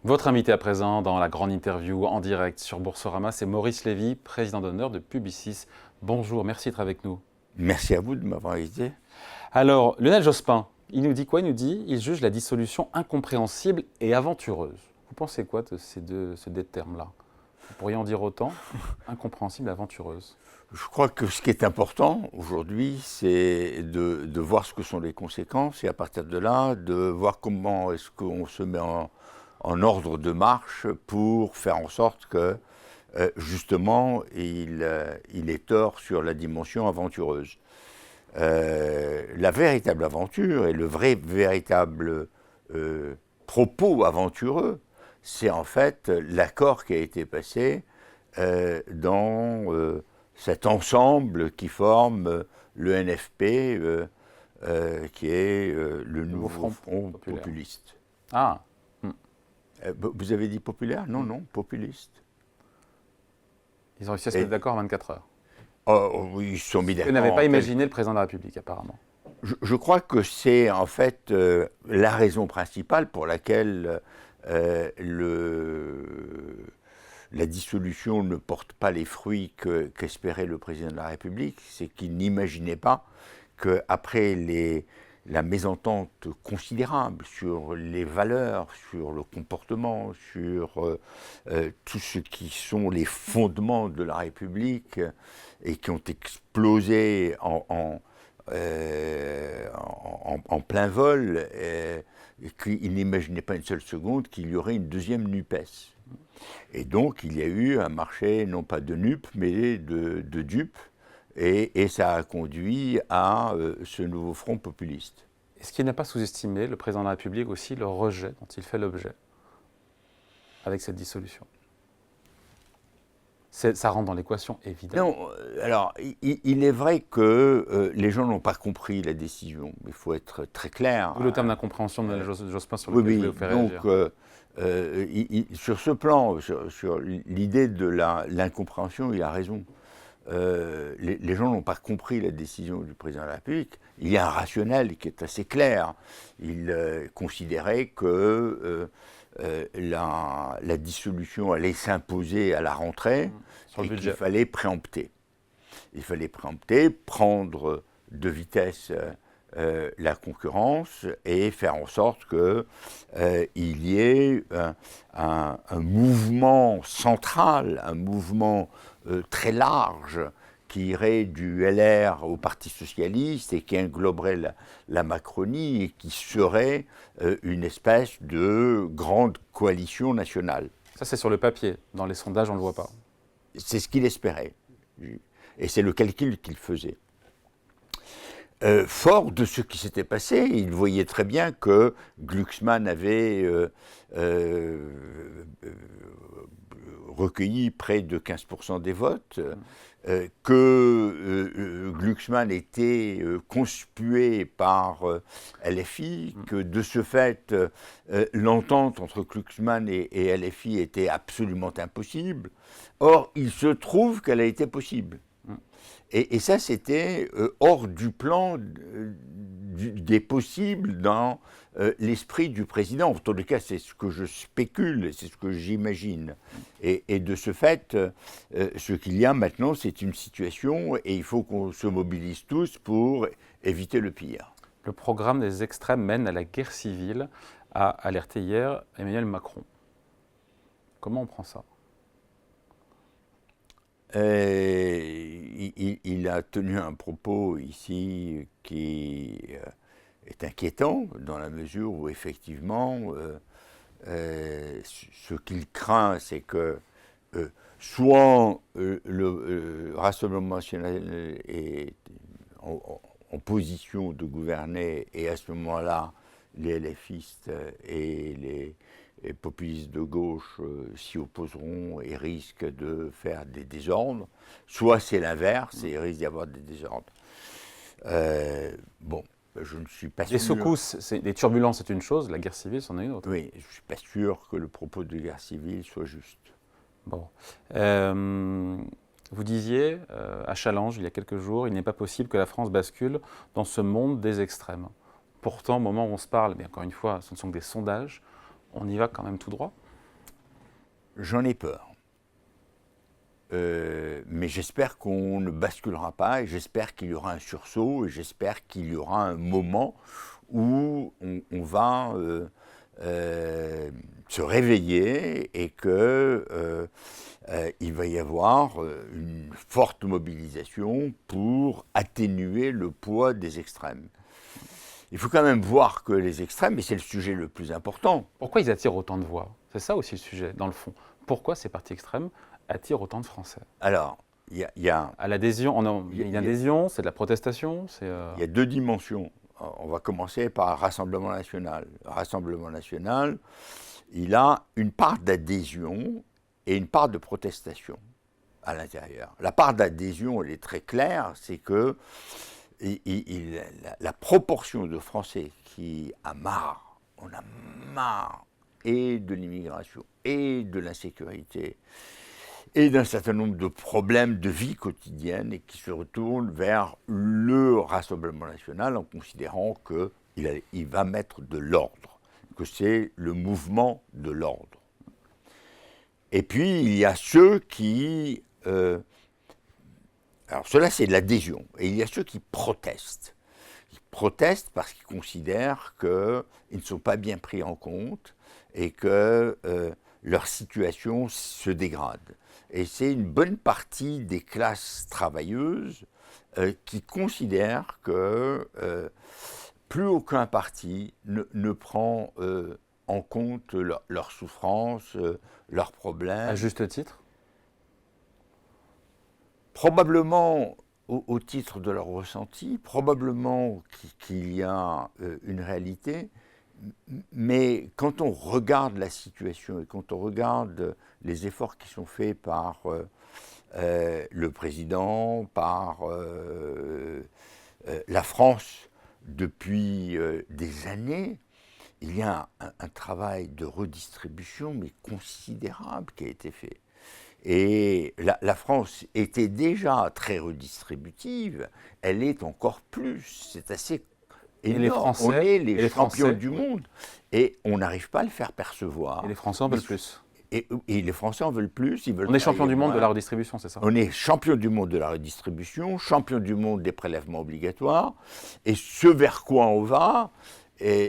Votre invité à présent dans la grande interview en direct sur Boursorama, c'est Maurice Lévy, président d'honneur de Publicis. Bonjour, merci d'être avec nous. Merci à vous de m'avoir invité. Alors, Lionel Jospin, il nous dit quoi? Il juge la dissolution incompréhensible et aventureuse. Vous pensez quoi de ces deux termes-là? Vous pourriez en dire autant? Incompréhensible et aventureuse. Je crois que ce qui est important aujourd'hui, c'est de voir ce que sont les conséquences et à partir de là, de voir comment est-ce qu'on se met en ordre de marche pour faire en sorte que, justement, il ait tort sur la dimension aventureuse. La véritable aventure et le véritable propos aventureux, c'est en fait l'accord qui a été passé dans cet ensemble qui forme le NFP, qui est le nouveau front populiste. Ah. Vous avez dit populaire? Non, non, populiste. Ils ont réussi à se mettre d'accord en 24 heures. Oh, oui, ils se sont mis d'accord. Ce que n'avait pas imaginé le président de la République, apparemment. Je crois que c'est en fait la raison principale pour laquelle la dissolution ne porte pas les fruits qu'espérait le président de la République. C'est qu'il n'imaginait pas qu'après la mésentente considérable sur les valeurs, sur le comportement, sur tout ce qui sont les fondements de la République et qui ont explosé en plein vol, et qu'il n'imaginait pas une seule seconde qu'il y aurait une deuxième NUPES. Et donc il y a eu un marché non pas de NUP mais de dupes, et ça a conduit à ce nouveau front populiste. Est-ce qu'il n'a pas sous-estimé, le président de la République, aussi le rejet dont il fait l'objet avec cette dissolution? Ça rentre dans l'équation, évidemment. Non, alors, il est vrai que les gens n'ont pas compris la décision. Il faut être très clair. Le terme d'incompréhension de Jospin sur lequel je vais vous faire réagir. Sur ce plan, sur l'idée de l'incompréhension, il a raison. Les gens n'ont pas compris la décision du président de la République. Il y a un rationnel qui est assez clair. Il considérait que la dissolution allait s'imposer à la rentrée et qu'il fallait préempter. Il fallait préempter, prendre de vitesse la concurrence et faire en sorte qu'il y ait un mouvement central, un mouvement très large qui irait du LR au Parti Socialiste et qui engloberait la Macronie et qui serait une espèce de grande coalition nationale. Ça, c'est sur le papier. Dans les sondages, on ne le voit pas. C'est ce qu'il espérait. Et c'est le calcul qu'il faisait. Fort de ce qui s'était passé, il voyait très bien que Glucksmann avait recueilli près de 15% des votes, que Glucksmann était conspué par LFI, que de ce fait, l'entente entre Glucksmann et LFI était absolument impossible. Or, il se trouve qu'elle a été possible. Et ça, c'était hors du plan des possibles dans l'esprit du président. En tout cas, c'est ce que je spécule, c'est ce que j'imagine. Et de ce fait, ce qu'il y a maintenant, c'est une situation et il faut qu'on se mobilise tous pour éviter le pire. Le programme des extrêmes mène à la guerre civile, a alerté hier Emmanuel Macron. Comment on prend ça? Il a tenu un propos ici qui est inquiétant dans la mesure où effectivement ce qu'il craint, c'est que soit le Rassemblement national est en position de gouverner et à ce moment-là les LFistes et les populistes de gauche s'y opposeront et risquent de faire des désordres, soit c'est l'inverse et il risque d'y avoir des désordres. Bon, je ne suis pas sûr... Les secousses, les turbulences, c'est une chose, la guerre civile, c'en est une autre. Oui, je ne suis pas sûr que le propos de guerre civile soit juste. Bon. Vous disiez, à Challenge, il y a quelques jours, il n'est pas possible que la France bascule dans ce monde des extrêmes. Pourtant, au moment où on se parle, mais encore une fois, ce ne sont que des sondages, on y va quand même tout droit. J'en ai peur. Mais j'espère qu'on ne basculera pas, et j'espère qu'il y aura un sursaut, et j'espère qu'il y aura un moment où on va se réveiller et que il va y avoir une forte mobilisation pour atténuer le poids des extrêmes. Il faut quand même voir que les extrêmes, et c'est le sujet le plus important. Pourquoi ils attirent autant de voix? C'est ça aussi le sujet, dans le fond. Pourquoi ces partis extrêmes attirent autant de Français? Alors, il y a À l'adhésion, il y a une adhésion, c'est de la protestation, il y a deux dimensions. On va commencer par le Rassemblement national. Le Rassemblement national, il a une part d'adhésion et une part de protestation à l'intérieur. La part d'adhésion, elle est très claire, c'est que la proportion de Français qui a marre, on a marre, et de l'immigration, et de l'insécurité, et d'un certain nombre de problèmes de vie quotidienne, et qui se retournent vers le Rassemblement national en considérant qu'il va mettre de l'ordre, que c'est le mouvement de l'ordre. Et puis, il y a ceux qui... alors, cela, c'est de l'adhésion. Et il y a ceux qui protestent. Ils protestent parce qu'ils considèrent qu'ils ne sont pas bien pris en compte et que leur situation se dégrade. Et c'est une bonne partie des classes travailleuses qui considèrent que plus aucun parti ne prend en compte leurs souffrances, leurs problèmes. à juste titre. Probablement au titre de leur ressenti, probablement qu'il y a une réalité, mais quand on regarde la situation et quand on regarde les efforts qui sont faits par le président, par la France depuis des années, il y a un travail de redistribution mais considérable qui a été fait. Et la France était déjà très redistributive, elle est encore plus, c'est assez énorme. Et les Français, on est les champions Français, du monde et on n'arrive pas à le faire percevoir. Et les Français en veulent plus. Et les Français en veulent plus. Ils veulent On est champion travailler du monde moins. de la redistribution, c'est ça? On est champion du monde de la redistribution, champion du monde des prélèvements obligatoires. Et ce vers quoi on va,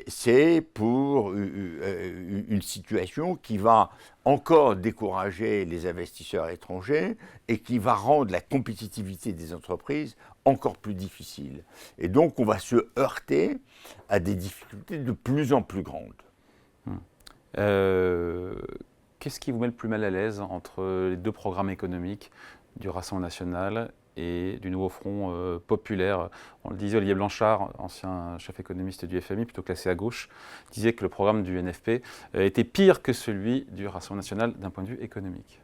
c'est pour une situation qui va encore décourager les investisseurs étrangers et qui va rendre la compétitivité des entreprises encore plus difficile. Et donc on va se heurter à des difficultés de plus en plus grandes. Qu'est-ce qui vous met le plus mal à l'aise entre les deux programmes économiques du Rassemblement national et du Nouveau Front populaire? On le disait, Olivier Blanchard, ancien chef économiste du FMI, plutôt classé à gauche, disait que le programme du NFP était pire que celui du Rassemblement national d'un point de vue économique.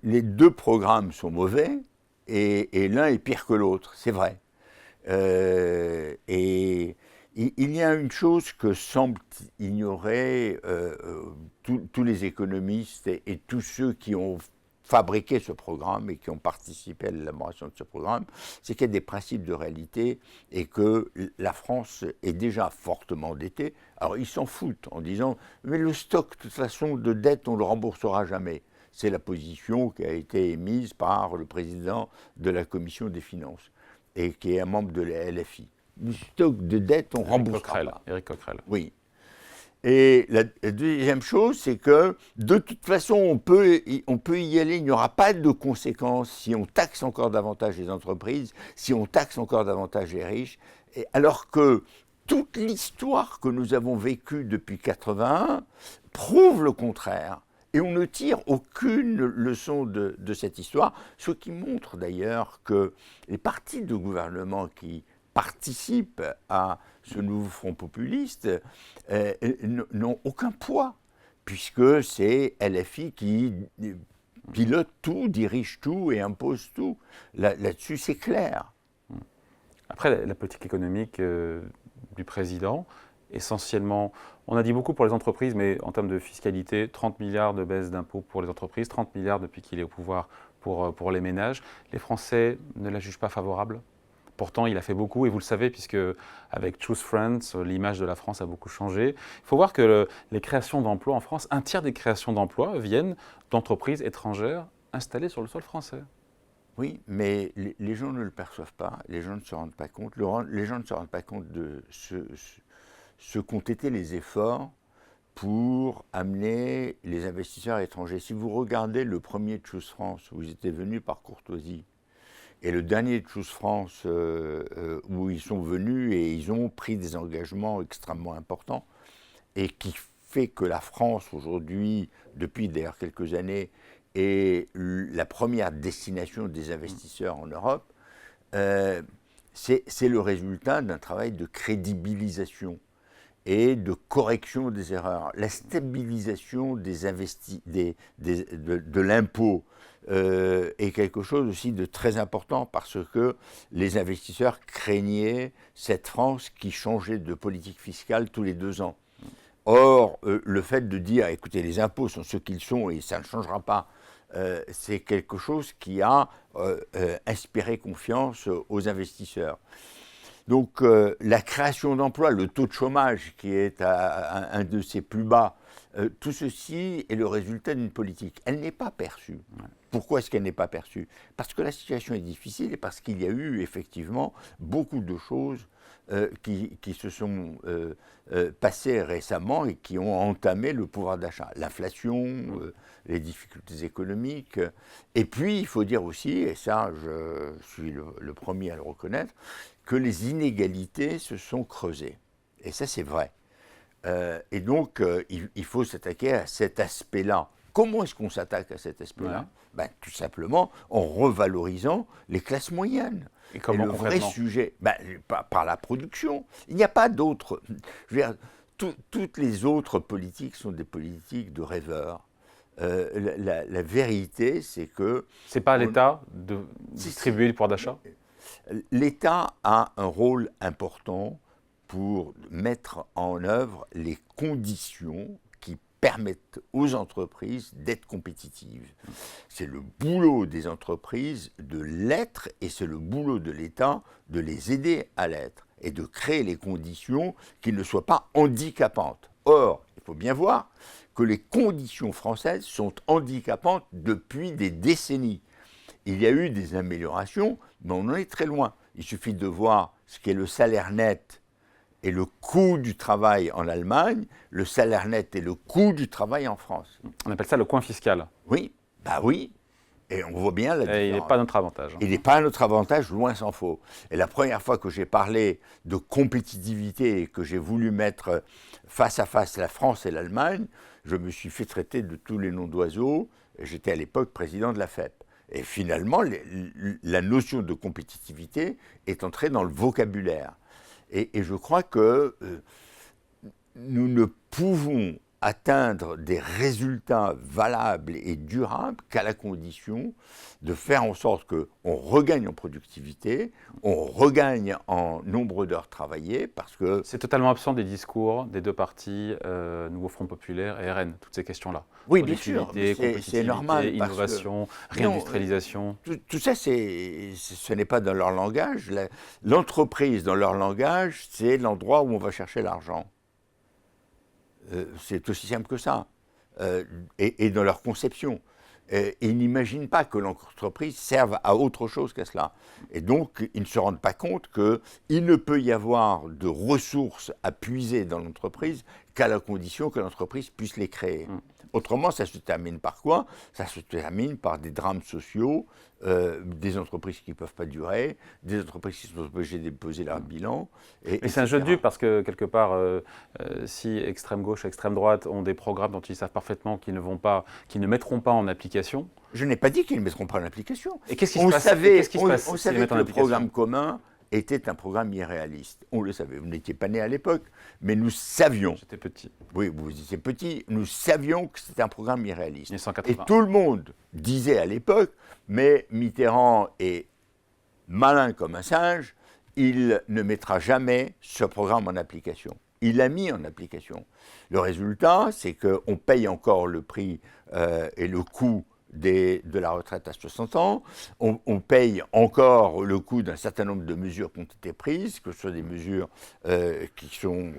Les deux programmes sont mauvais et l'un est pire que l'autre, c'est vrai. Et il y a une chose que semblent ignorer tous les économistes et tous ceux qui ont fabriqué ce programme et qui ont participé à l'élaboration de ce programme, c'est qu'il y a des principes de réalité et que la France est déjà fortement endettée. Alors ils s'en foutent en disant « mais le stock de toute façon de dette, on ne le remboursera jamais ». C'est la position qui a été émise par le président de la Commission des finances et qui est un membre de la LFI. Le stock de dette, on remboursera pas. Éric Coquerel. Oui. Et la deuxième chose, c'est que de toute façon, on peut y aller, il n'y aura pas de conséquences si on taxe encore davantage les entreprises, si on taxe encore davantage les riches, alors que toute l'histoire que nous avons vécue depuis 1981 prouve le contraire. Et on ne tire aucune leçon de cette histoire, ce qui montre d'ailleurs que les partis de gouvernement qui participent à ce nouveau front populiste n'ont aucun poids, puisque c'est LFI qui pilote tout, dirige tout et impose tout. Là-dessus, c'est clair. Après, la politique économique du président, essentiellement, on a dit beaucoup pour les entreprises, mais en termes de fiscalité, 30 milliards de baisse d'impôts pour les entreprises, 30 milliards depuis qu'il est au pouvoir pour les ménages. Les Français ne la jugent pas favorable? Pourtant, il a fait beaucoup, et vous le savez, puisque avec Choose France, l'image de la France a beaucoup changé. Il faut voir que les créations d'emplois en France, un tiers des créations d'emplois viennent d'entreprises étrangères installées sur le sol français. Oui, mais les gens ne le perçoivent pas, les gens ne se rendent pas compte, les gens ne se rendent pas compte de ce qu'ont été les efforts pour amener les investisseurs étrangers. Si vous regardez le premier de Choose France, où ils étaient venus par courtoisie, et le dernier de Choose France, où ils sont venus et ils ont pris des engagements extrêmement importants, et qui fait que la France aujourd'hui, depuis d'ailleurs quelques années, est la première destination des investisseurs en Europe, c'est le résultat d'un travail de crédibilisation et de correction des erreurs. La stabilisation de l'impôt est quelque chose aussi de très important parce que les investisseurs craignaient cette France qui changeait de politique fiscale tous les 2 ans. Or, le fait de dire, écoutez, les impôts sont ce qu'ils sont et ça ne changera pas, c'est quelque chose qui a inspiré confiance aux investisseurs. Donc la création d'emplois, le taux de chômage qui est à un de ses plus bas, tout ceci est le résultat d'une politique. Elle n'est pas perçue. Pourquoi est-ce qu'elle n'est pas perçue? Parce que la situation est difficile et parce qu'il y a eu effectivement beaucoup de choses qui se sont passées récemment et qui ont entamé le pouvoir d'achat. L'inflation, les difficultés économiques. Et puis, il faut dire aussi, et ça je suis le premier à le reconnaître, que les inégalités se sont creusées. Et ça, c'est vrai. Et donc, il faut s'attaquer à cet aspect-là. Comment est-ce qu'on s'attaque à cet aspect-là? Tout simplement en revalorisant les classes moyennes. Et comment le vrai sujet, par la production. Il n'y a pas d'autre. Je veux dire, toutes les autres politiques sont des politiques de rêveurs. La vérité, c'est que... C'est pas à l'État de distribuer le pouvoir d'achat? L'État a un rôle important pour mettre en œuvre les conditions qui permettent aux entreprises d'être compétitives. C'est le boulot des entreprises de l'être et c'est le boulot de l'État de les aider à l'être et de créer les conditions qui ne soient pas handicapantes. Or, il faut bien voir que les conditions françaises sont handicapantes depuis des décennies. Il y a eu des améliorations, mais on en est très loin. Il suffit de voir ce qu'est le salaire net et le coût du travail en Allemagne, le salaire net et le coût du travail en France. On appelle ça le coin fiscal. Oui, oui. Et on voit bien la différence. Et il n'est pas à notre avantage. Il n'est pas à notre avantage, loin s'en faut. Et la première fois que j'ai parlé de compétitivité et que j'ai voulu mettre face à face la France et l'Allemagne, je me suis fait traiter de tous les noms d'oiseaux. J'étais à l'époque président de la FEP. Et finalement, la notion de compétitivité est entrée dans le vocabulaire. Et je crois que nous ne pouvons atteindre des résultats valables et durables qu'à la condition de faire en sorte qu'on regagne en productivité, on regagne en nombre d'heures travaillées, parce que... C'est totalement absent des discours des deux partis, Nouveau Front Populaire et RN, toutes ces questions-là. Oui, bien sûr, c'est normal. Innovation, réindustrialisation. Tout ça, ce n'est pas dans leur langage. L'entreprise, dans leur langage, c'est l'endroit où on va chercher l'argent. C'est aussi simple que ça. Et dans leur conception. Ils n'imaginent pas que l'entreprise serve à autre chose qu'à cela. Et donc, ils ne se rendent pas compte qu'il ne peut y avoir de ressources à puiser dans l'entreprise qu'à la condition que l'entreprise puisse les créer. Autrement, ça se termine par quoi? Ça se termine par des drames sociaux, des entreprises qui ne peuvent pas durer, des entreprises qui sont obligées de déposer leur bilan. Et c'est un jeu de dupes parce que, quelque part, si extrême gauche et extrême droite ont des programmes dont ils savent parfaitement qu'ils ne mettront pas en application. Je n'ai pas dit qu'ils ne mettront pas en application. Et qu'est-ce qui se passe? On savait que le programme commun était un programme irréaliste. On le savait. Vous n'étiez pas né à l'époque, mais nous savions. J'étais petit. Oui, vous étiez petit. Nous savions que c'était un programme irréaliste. 1980. Et tout le monde disait à l'époque, mais Mitterrand est malin comme un singe, il ne mettra jamais ce programme en application. Il l'a mis en application. Le résultat, c'est qu'on paye encore le prix et le coût de la retraite à 60 ans. On paye encore le coût d'un certain nombre de mesures qui ont été prises, que ce soit des mesures qui sont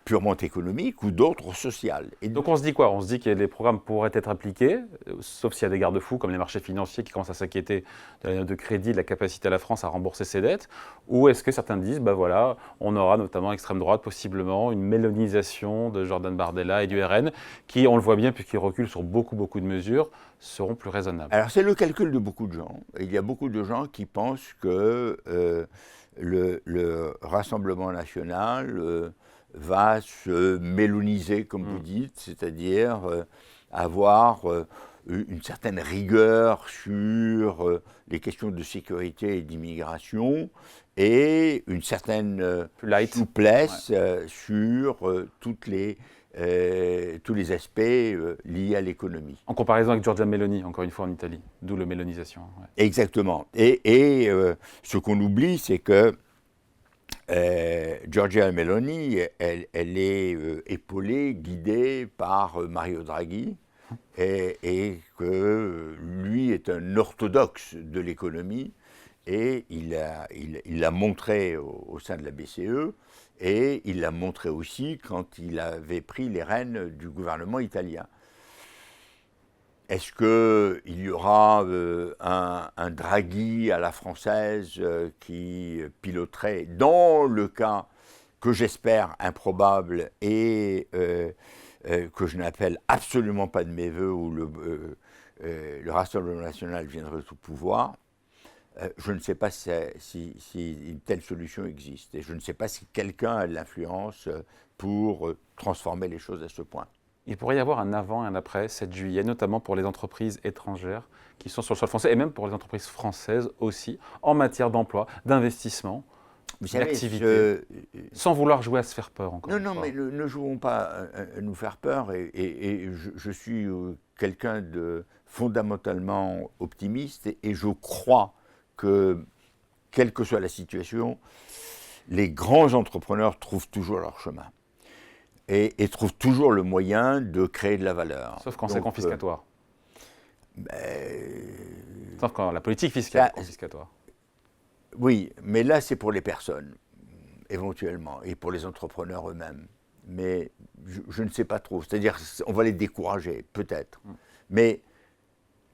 purement économiques ou d'autres sociales. Et donc on se dit quoi? On se dit que les programmes pourraient être appliqués, sauf s'il y a des garde-fous comme les marchés financiers qui commencent à s'inquiéter de la note de crédit, de la capacité à la France à rembourser ses dettes, ou est-ce que certains disent, ben voilà, on aura notamment à l'extrême droite possiblement une mélonisation de Jordan Bardella et du RN, qui, on le voit bien, puisqu'ils reculent sur beaucoup de mesures, seront plus raisonnables. Alors c'est le calcul de beaucoup de gens. Il y a beaucoup de gens qui pensent que le Rassemblement national va se méloniser, comme vous dites, c'est-à-dire avoir une certaine rigueur sur les questions de sécurité et d'immigration et une certaine souplesse sur tous les aspects liés à l'économie. En comparaison avec Giorgia Meloni, encore une fois en Italie, d'où la mélonisation. Ouais. Exactement. Et ce qu'on oublie, c'est que Giorgia Meloni, elle est épaulée, guidée par Mario Draghi, et que lui est un orthodoxe de l'économie, et il l'a montré au sein de la BCE, et il l'a montré aussi quand il avait pris les rênes du gouvernement italien. Est-ce qu'il y aura un Draghi à la française qui piloterait, dans le cas que j'espère improbable et que je n'appelle absolument pas de mes voeux, où le Rassemblement national viendrait au pouvoir? Je ne sais pas si une telle solution existe. Et je ne sais pas si quelqu'un a de l'influence pour transformer les choses à ce point. Il pourrait y avoir un avant et un après 7 juillet, notamment pour les entreprises étrangères qui sont sur le sol français, et même pour les entreprises françaises aussi, en matière d'emploi, d'investissement, d'activité, sans vouloir jouer à se faire peur encore. Non, mais ne jouons pas à nous faire peur, et je suis quelqu'un de fondamentalement optimiste, et je crois que, quelle que soit la situation, les grands entrepreneurs trouvent toujours leur chemin. Et trouvent toujours le moyen de créer de la valeur. Sauf quand c'est confiscatoire. Sauf quand la politique fiscale est confiscatoire. Oui, mais là c'est pour les personnes, éventuellement, et pour les entrepreneurs eux-mêmes. Mais je ne sais pas trop. C'est-à-dire, on va les décourager, peut-être. Mais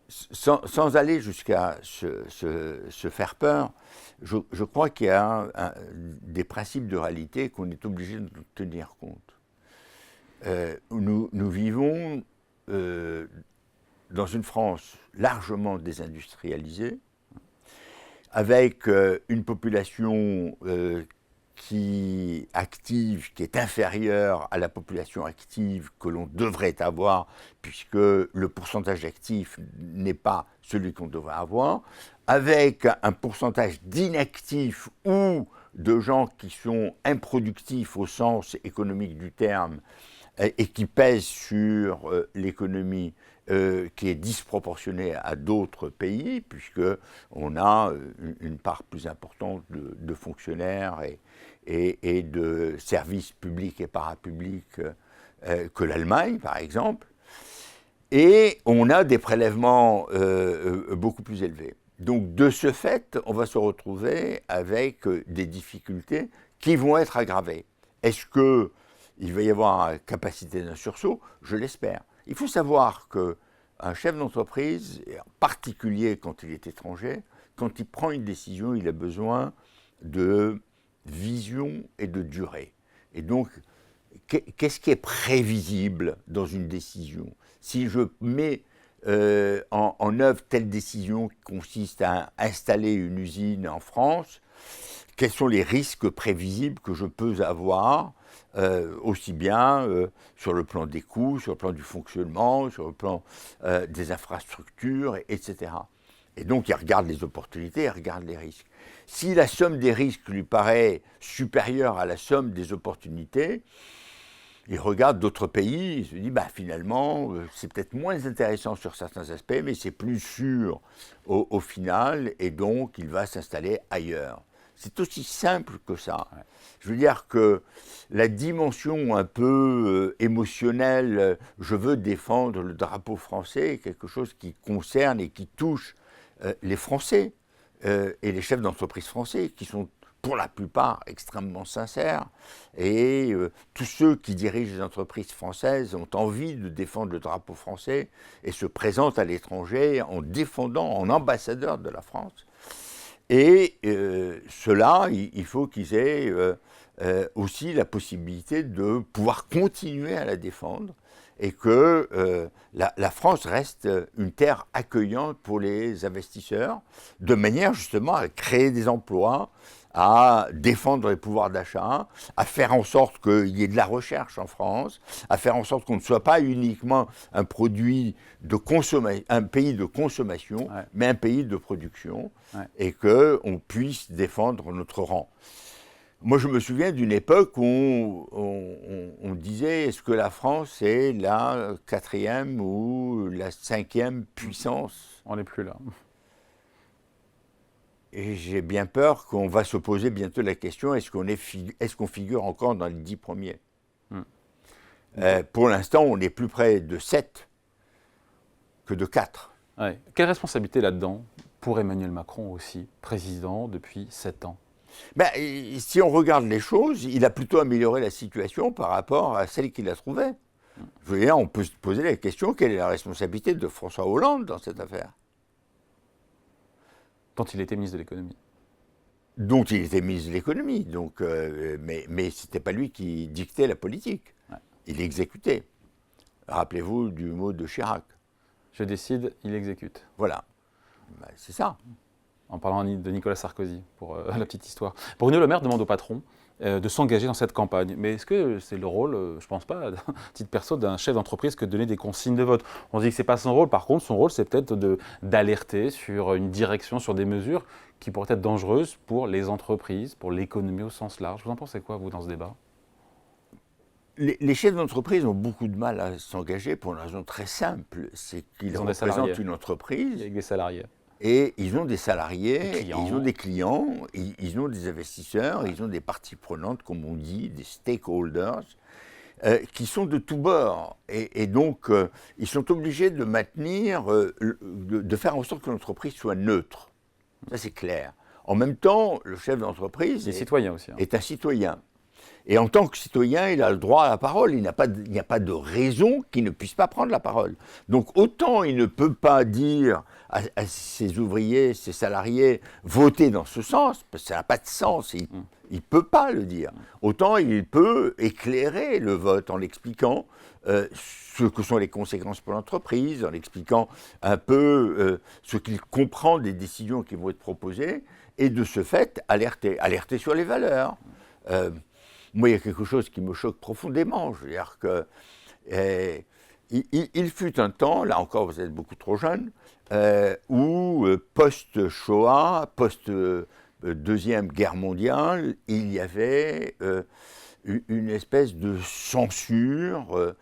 sans aller jusqu'à se faire peur, je crois qu'il y a des principes de réalité qu'on est obligé de tenir compte. Nous vivons dans une France largement désindustrialisée, avec une population active, qui est inférieure à la population active que l'on devrait avoir, puisque le pourcentage d'actifs n'est pas celui qu'on devrait avoir, avec un pourcentage d'inactifs ou de gens qui sont improductifs au sens économique du terme, et qui pèse sur l'économie, qui est disproportionnée à d'autres pays, puisqu'on a une part plus importante de fonctionnaires et de services publics et parapublics que l'Allemagne, par exemple. Et on a des prélèvements beaucoup plus élevés. Donc, de ce fait, on va se retrouver avec des difficultés qui vont être aggravées. Est-ce qu'il va y avoir une capacité d'un sursaut? Je l'espère. Il faut savoir qu'un chef d'entreprise, en particulier quand il est étranger, quand il prend une décision, il a besoin de vision et de durée. Et donc, qu'est-ce qui est prévisible dans une décision? Si je mets en œuvre telle décision qui consiste à installer une usine en France, quels sont les risques prévisibles que je peux avoir, aussi bien sur le plan des coûts, sur le plan du fonctionnement, sur le plan des infrastructures, etc. Et donc il regarde les opportunités, il regarde les risques. Si la somme des risques lui paraît supérieure à la somme des opportunités, il regarde d'autres pays, il se dit finalement c'est peut-être moins intéressant sur certains aspects, mais c'est plus sûr au final, et donc il va s'installer ailleurs. C'est aussi simple que ça. Ouais. Je veux dire que la dimension un peu émotionnelle, je veux défendre le drapeau français, est quelque chose qui concerne et qui touche les Français et les chefs d'entreprise français, qui sont pour la plupart extrêmement sincères. Et tous ceux qui dirigent les entreprises françaises ont envie de défendre le drapeau français et se présentent à l'étranger en défendant, en ambassadeur de la France. Et ceux-là, il faut qu'ils aient aussi la possibilité de pouvoir continuer à la défendre et que la France reste une terre accueillante pour les investisseurs, de manière justement à créer des emplois, à défendre les pouvoirs d'achat, à faire en sorte qu'il y ait de la recherche en France, à faire en sorte qu'on ne soit pas uniquement un produit de consommation, un pays de consommation, Ouais. mais un pays de production, Ouais. et qu'on puisse défendre notre rang. Moi, je me souviens d'une époque où on disait, est-ce que la France est la 4e ou la 5e puissance ? On n'est plus là. Et j'ai bien peur qu'on va se poser bientôt la question, est-ce qu'on figure encore dans les 10 premiers ? Pour l'instant, on est plus près de 7 que de 4. Ouais. Quelle responsabilité là-dedans pour Emmanuel Macron aussi, président depuis 7 ans ? Ben, si on regarde les choses, il a plutôt amélioré la situation par rapport à celle qu'il a trouvée. Je veux dire, on peut se poser la question, quelle est la responsabilité de François Hollande dans cette affaire ? Dont il était ministre de l'économie. Dont il était ministre de l'économie, donc, mais ce n'était pas lui qui dictait la politique. Ouais. Il exécutait. Rappelez-vous du mot de Chirac. Je décide, il exécute. Voilà. Ben, c'est ça. En parlant de Nicolas Sarkozy, pour la petite histoire. Bruno Le Maire demande au patron de s'engager dans cette campagne. Mais est-ce que c'est le rôle, je ne pense pas, à titre perso, d'un chef d'entreprise que de donner des consignes de vote ? On dit que ce n'est pas son rôle. Par contre, son rôle, c'est peut-être d'alerter sur une direction, sur des mesures qui pourraient être dangereuses pour les entreprises, pour l'économie au sens large. Vous en pensez quoi, vous, dans ce débat ? Les chefs d'entreprise ont beaucoup de mal à s'engager pour une raison très simple. C'est qu'ils Ils ont des salariés. représentent une entreprise. Avec des salariés. Et ils ont des salariés, Des clients. ils ont des clients, ils ont des investisseurs, ils ont des parties prenantes, comme on dit, des stakeholders, qui sont de tous bords. Et donc, ils sont obligés de maintenir, de faire en sorte que l'entreprise soit neutre. Ça, c'est clair. En même temps, le chef d'entreprise Des citoyens aussi. est un citoyen. Et en tant que citoyen, il a le droit à la parole. Il n'y a pas de raison qu'il ne puisse pas prendre la parole. Donc autant il ne peut pas dire à ses ouvriers, ses salariés, votez dans ce sens, parce que ça n'a pas de sens, il ne peut pas le dire. Autant il peut éclairer le vote en l'expliquant ce que sont les conséquences pour l'entreprise, en expliquant un peu ce qu'il comprend des décisions qui vont être proposées, et de ce fait, alerter sur les valeurs. Moi, il y a quelque chose qui me choque profondément. Je veux dire que il fut un temps, là encore vous êtes beaucoup trop jeune, où post-Shoah, post-Deuxième Guerre mondiale, il y avait une espèce de censure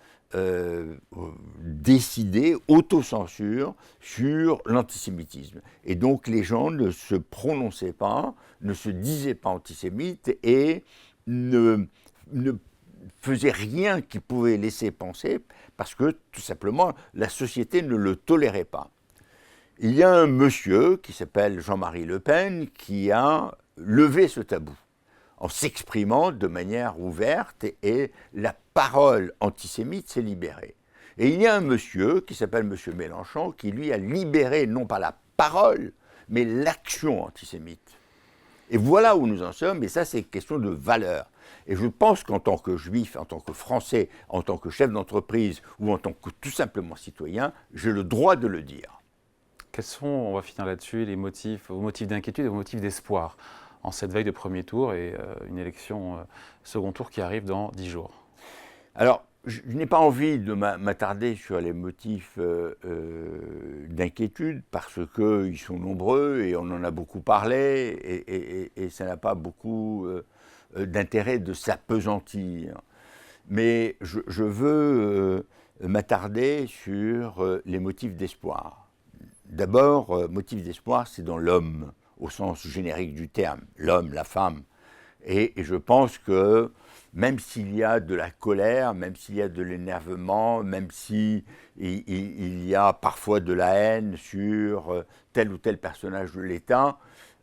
décidée, autocensure sur l'antisémitisme. Et donc les gens ne se prononçaient pas, ne se disaient pas antisémites et ne faisait rien qui pouvait laisser penser, parce que tout simplement la société ne le tolérait pas. Il y a un monsieur qui s'appelle Jean-Marie Le Pen qui a levé ce tabou en s'exprimant de manière ouverte et la parole antisémite s'est libérée. Et il y a un monsieur qui s'appelle monsieur Mélenchon qui lui a libéré non pas la parole mais l'action antisémite. Et voilà où nous en sommes, et ça c'est une question de valeur. Et je pense qu'en tant que juif, en tant que français, en tant que chef d'entreprise ou en tant que tout simplement citoyen, j'ai le droit de le dire. Quels sont, on va finir là-dessus, vos motifs d'inquiétude et vos motifs d'espoir en cette veille de premier tour et une élection second tour qui arrive dans 10 jours ? Alors, je n'ai pas envie de m'attarder sur les motifs d'inquiétude parce qu'ils sont nombreux et on en a beaucoup parlé et ça n'a pas beaucoup d'intérêt de s'appesantir. Mais je veux m'attarder sur les motifs d'espoir. D'abord, motif d'espoir, c'est dans l'homme. au sens générique du terme, l'homme, la femme. Et je pense que même s'il y a de la colère, même s'il y a de l'énervement, même s'il y a parfois de la haine sur tel ou tel personnage de l'État,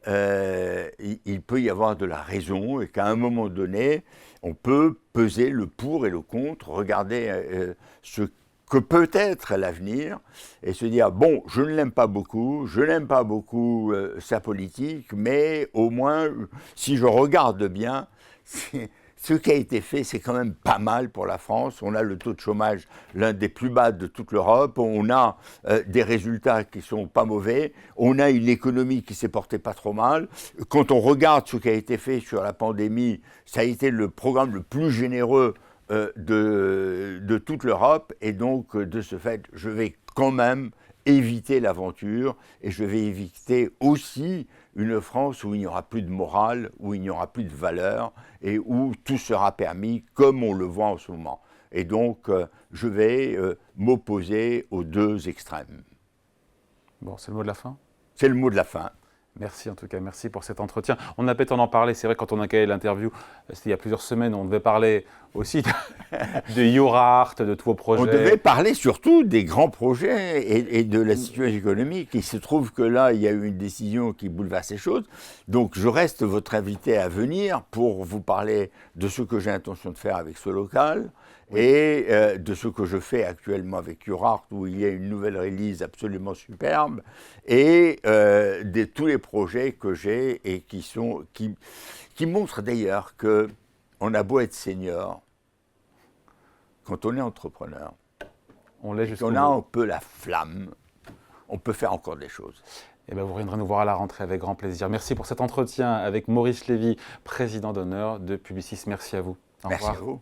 il peut y avoir de la raison et qu'à un moment donné, on peut peser le pour et le contre, regarder ce que peut être l'avenir et se dire, bon, je ne l'aime pas beaucoup, je n'aime pas beaucoup sa politique, mais au moins, si je regarde bien, ce qui a été fait, c'est quand même pas mal pour la France. On a le taux de chômage l'un des plus bas de toute l'Europe. On a des résultats qui sont pas mauvais. On a une économie qui s'est portée pas trop mal. Quand on regarde ce qui a été fait sur la pandémie, ça a été le programme le plus généreux de toute l'Europe. Et donc, de ce fait, je vais quand même éviter l'aventure et je vais éviter aussi une France où il n'y aura plus de morale, où il n'y aura plus de valeur et où tout sera permis comme on le voit en ce moment. Et donc, je vais m'opposer aux deux extrêmes. Bon, c'est le mot de la fin. C'est le mot de la fin. Merci en tout cas, merci pour cet entretien. On a peut-être en parler, c'est vrai quand on a calé l'interview, c'était il y a plusieurs semaines, on devait parler aussi de Urart, de tous vos projets. On devait parler surtout des grands projets et de la situation économique. Il se trouve que là, il y a eu une décision qui bouleverse les choses. Donc je reste votre invité à venir pour vous parler de ce que j'ai l'intention de faire avec ce local. Oui. Et de ce que je fais actuellement avec Urart, où il y a une nouvelle release absolument superbe, et de tous les projets que j'ai et qui montrent d'ailleurs qu'on a beau être senior, quand on est entrepreneur, on a un peu la flamme, on peut faire encore des choses. Eh bien, vous reviendrez nous voir à la rentrée avec grand plaisir. Merci pour cet entretien avec Maurice Lévy, président d'honneur de Publicis. Merci à vous. Merci à vous.